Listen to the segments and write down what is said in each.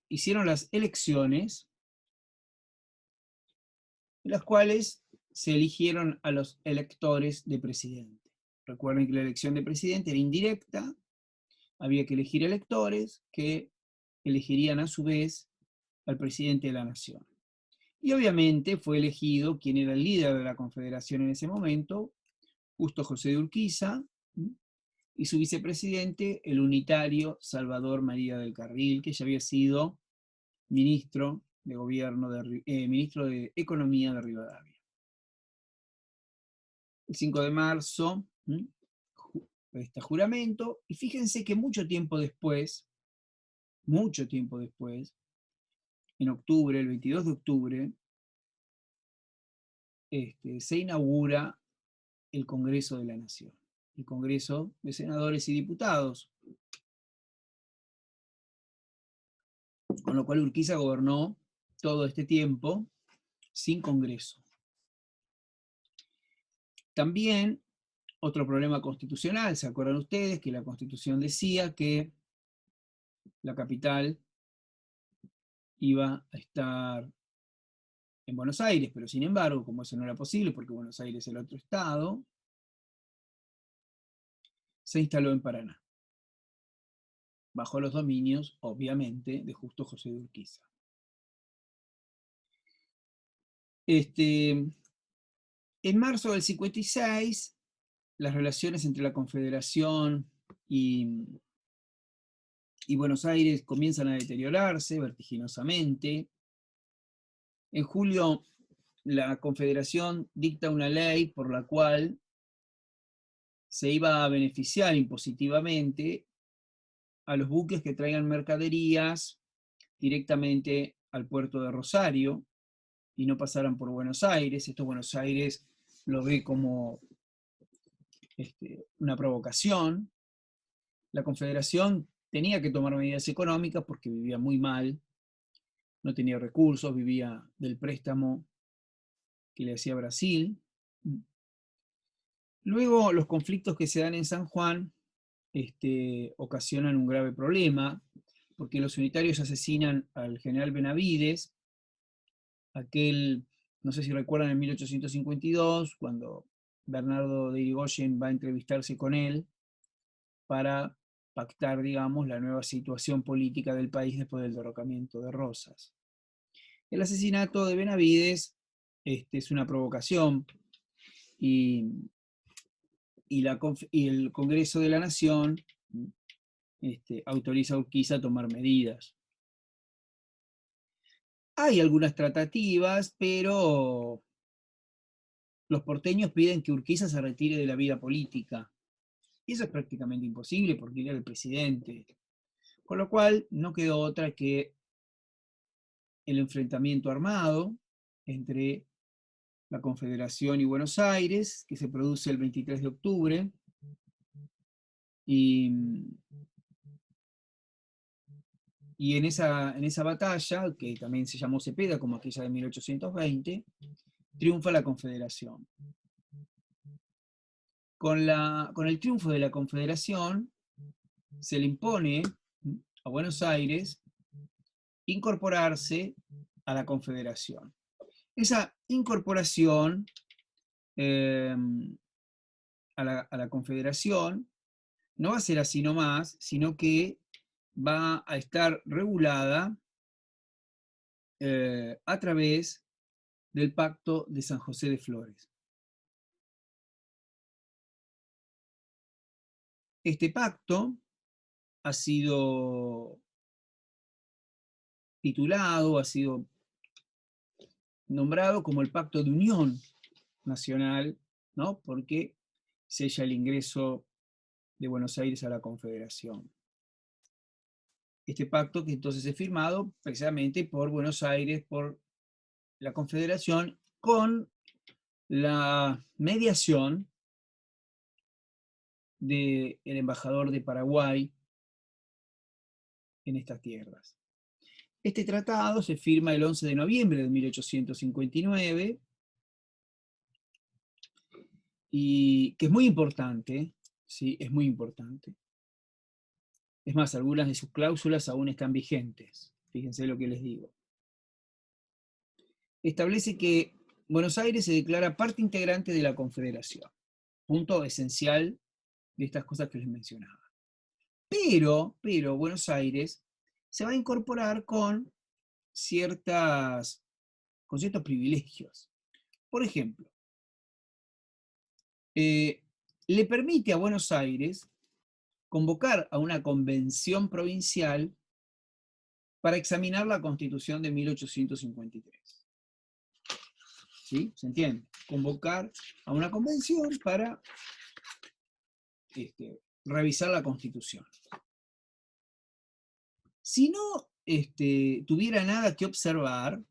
hicieron las elecciones, en las cuales se eligieron a los electores de presidente. Recuerden que la elección de presidente era indirecta, había que elegir electores que elegirían a su vez al presidente de la nación. Y obviamente fue elegido quien era el líder de la Confederación en ese momento, Justo José de Urquiza, y su vicepresidente, el unitario Salvador María del Carril, que ya había sido ministro de Gobierno, ministro de Economía de Rivadavia. El 5 de marzo, este juramento, y fíjense que mucho tiempo después, en octubre, el 22 de octubre, se inaugura el Congreso de la Nación, el Congreso de Senadores y Diputados, con lo cual Urquiza gobernó todo este tiempo sin Congreso. También otro problema constitucional, ¿se acuerdan ustedes? Que la Constitución decía que la capital iba a estar en Buenos Aires, pero sin embargo, como eso no era posible, porque Buenos Aires es el otro estado, se instaló en Paraná, bajo los dominios, obviamente, de Justo José de Urquiza. En marzo del 56, las relaciones entre la Confederación y Buenos Aires comienzan a deteriorarse vertiginosamente. En julio, la Confederación dicta una ley por la cual se iba a beneficiar impositivamente a los buques que traigan mercaderías directamente al puerto de Rosario y no pasaran por Buenos Aires. Esto Buenos Aires lo ve como una provocación. La Confederación tenía que tomar medidas económicas porque vivía muy mal, no tenía recursos, vivía del préstamo que le hacía Brasil. Luego, los conflictos que se dan en San Juan ocasionan un grave problema, porque los unitarios asesinan al general Benavides, aquel, no sé si recuerdan, en 1852, cuando Bernardo de Irigoyen va a entrevistarse con él para pactar, digamos, la nueva situación política del país después del derrocamiento de Rosas. El asesinato de Benavides es una provocación y el Congreso de la Nación autoriza a Urquiza a tomar medidas. Hay algunas tratativas, pero los porteños piden que Urquiza se retire de la vida política. Y eso es prácticamente imposible porque él era el presidente. Con lo cual no quedó otra que el enfrentamiento armado entre la Confederación y Buenos Aires, que se produce el 23 de octubre, y en esa batalla, que también se llamó Cepeda, como aquella de 1820, triunfa la Confederación. Con el triunfo de la Confederación, se le impone a Buenos Aires incorporarse a la Confederación. Esa incorporación a la Confederación no va a ser así nomás, sino que va a estar regulada a través del Pacto de San José de Flores. Este pacto ha sido titulado, ha sido nombrado como el Pacto de Unión Nacional, ¿no? Porque sella el ingreso de Buenos Aires a la Confederación. Este pacto que entonces es firmado precisamente por Buenos Aires, por la Confederación, con la mediación del embajador de Paraguay en estas tierras. Este tratado se firma el 11 de noviembre de 1859 y que es muy importante, ¿sí? Es muy importante. Es más, algunas de sus cláusulas aún están vigentes. Fíjense lo que les digo. Establece que Buenos Aires se declara parte integrante de la Confederación. Punto esencial de estas cosas que les mencionaba. Pero Buenos Aires se va a incorporar con ciertos privilegios. Por ejemplo, le permite a Buenos Aires convocar a una convención provincial para examinar la Constitución de 1853. ¿Sí? ¿Se entiende? Convocar a una convención para revisar la Constitución. Si no tuviera nada que observar,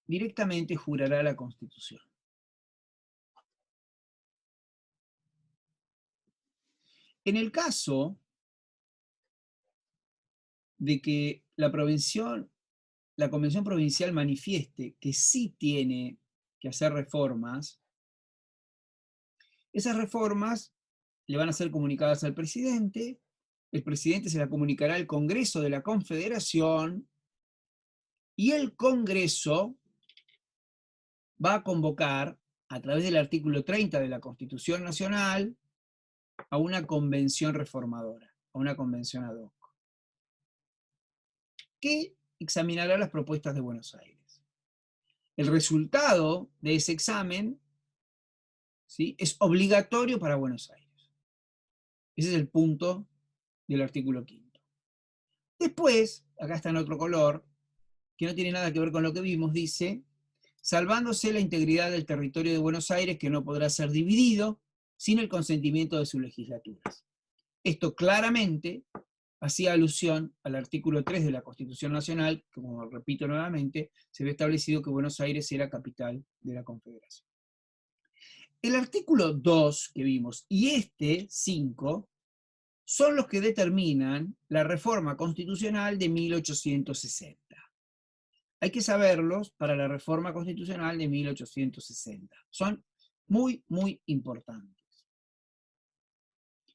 directamente jurará la Constitución. En el caso de que la Convención Provincial manifieste que sí tiene que hacer reformas, esas reformas le van a ser comunicadas al presidente, el presidente se la comunicará al Congreso de la Confederación, y el Congreso va a convocar, a través del artículo 30 de la Constitución Nacional, a una convención reformadora, a una convención ad hoc, que examinará las propuestas de Buenos Aires. El resultado de ese examen, ¿sí?, es obligatorio para Buenos Aires. Ese es el punto del artículo 5. Después, acá está en otro color, que no tiene nada que ver con lo que vimos, dice, salvándose la integridad del territorio de Buenos Aires, que no podrá ser dividido sin el consentimiento de sus legislaturas. Esto claramente hacía alusión al artículo 3 de la Constitución Nacional, que, como repito nuevamente, se ve establecido que Buenos Aires era capital de la Confederación. El artículo 2 que vimos y 5 son los que determinan la reforma constitucional de 1860. Hay que saberlos para la reforma constitucional de 1860. Son muy, muy importantes.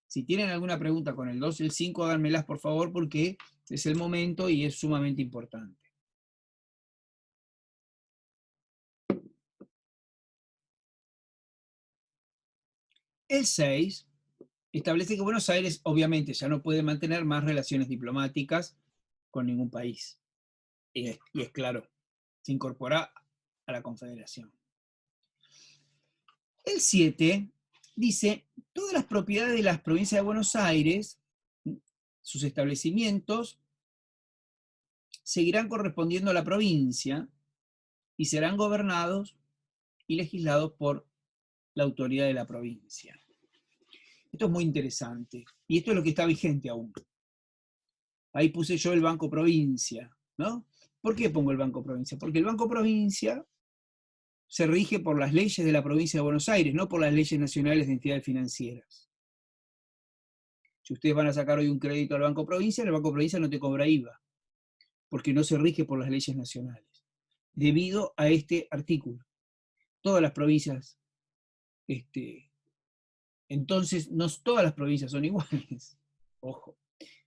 Si tienen alguna pregunta con el 2 y el 5, háganmelas por favor, porque es el momento y es sumamente importante. El 6 establece que Buenos Aires obviamente ya no puede mantener más relaciones diplomáticas con ningún país. Y es claro, se incorpora a la Confederación. El 7 dice, todas las propiedades de las provincias de Buenos Aires, sus establecimientos, seguirán correspondiendo a la provincia y serán gobernados y legislados por la autoridad de la provincia. Esto es muy interesante, y esto es lo que está vigente aún. Ahí puse yo el Banco Provincia, ¿no? ¿Por qué pongo el Banco Provincia? Porque el Banco Provincia se rige por las leyes de la provincia de Buenos Aires, no por las leyes nacionales de entidades financieras. Si ustedes van a sacar hoy un crédito al Banco Provincia, el Banco Provincia no te cobra IVA, porque no se rige por las leyes nacionales, debido a este artículo. Todas las provincias, entonces, no todas las provincias son iguales. Ojo.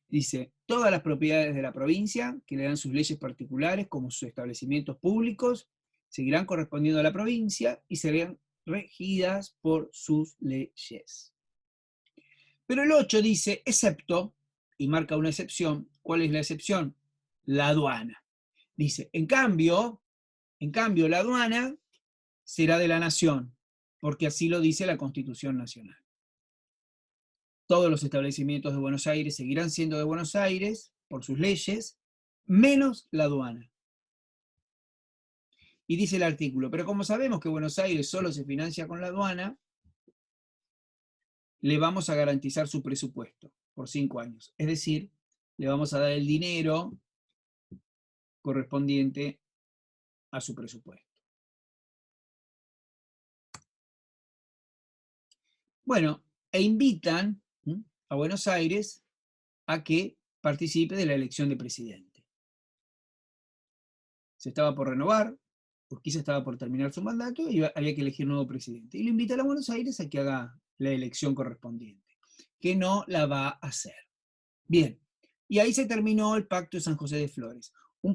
Dice, todas las propiedades de la provincia, que le dan sus leyes particulares, como sus establecimientos públicos, seguirán correspondiendo a la provincia y serán regidas por sus leyes. Pero el 8 dice, excepto, y marca una excepción. ¿Cuál es la excepción? La aduana. Dice, en cambio, la aduana será de la nación, porque así lo dice la Constitución Nacional. Todos los establecimientos de Buenos Aires seguirán siendo de Buenos Aires por sus leyes, menos la aduana. Y dice el artículo, pero como sabemos que Buenos Aires solo se financia con la aduana, le vamos a garantizar su presupuesto por 5 años. Es decir, le vamos a dar el dinero correspondiente a su presupuesto. Bueno, e invitan a Buenos Aires a que participe de la elección de presidente. Se estaba por renovar Urquiza estaba por terminar su mandato y había que elegir nuevo presidente. Y lo invita a Buenos Aires a que haga la elección correspondiente, que no la va a hacer. Bien, y ahí se terminó el pacto de San José de Flores.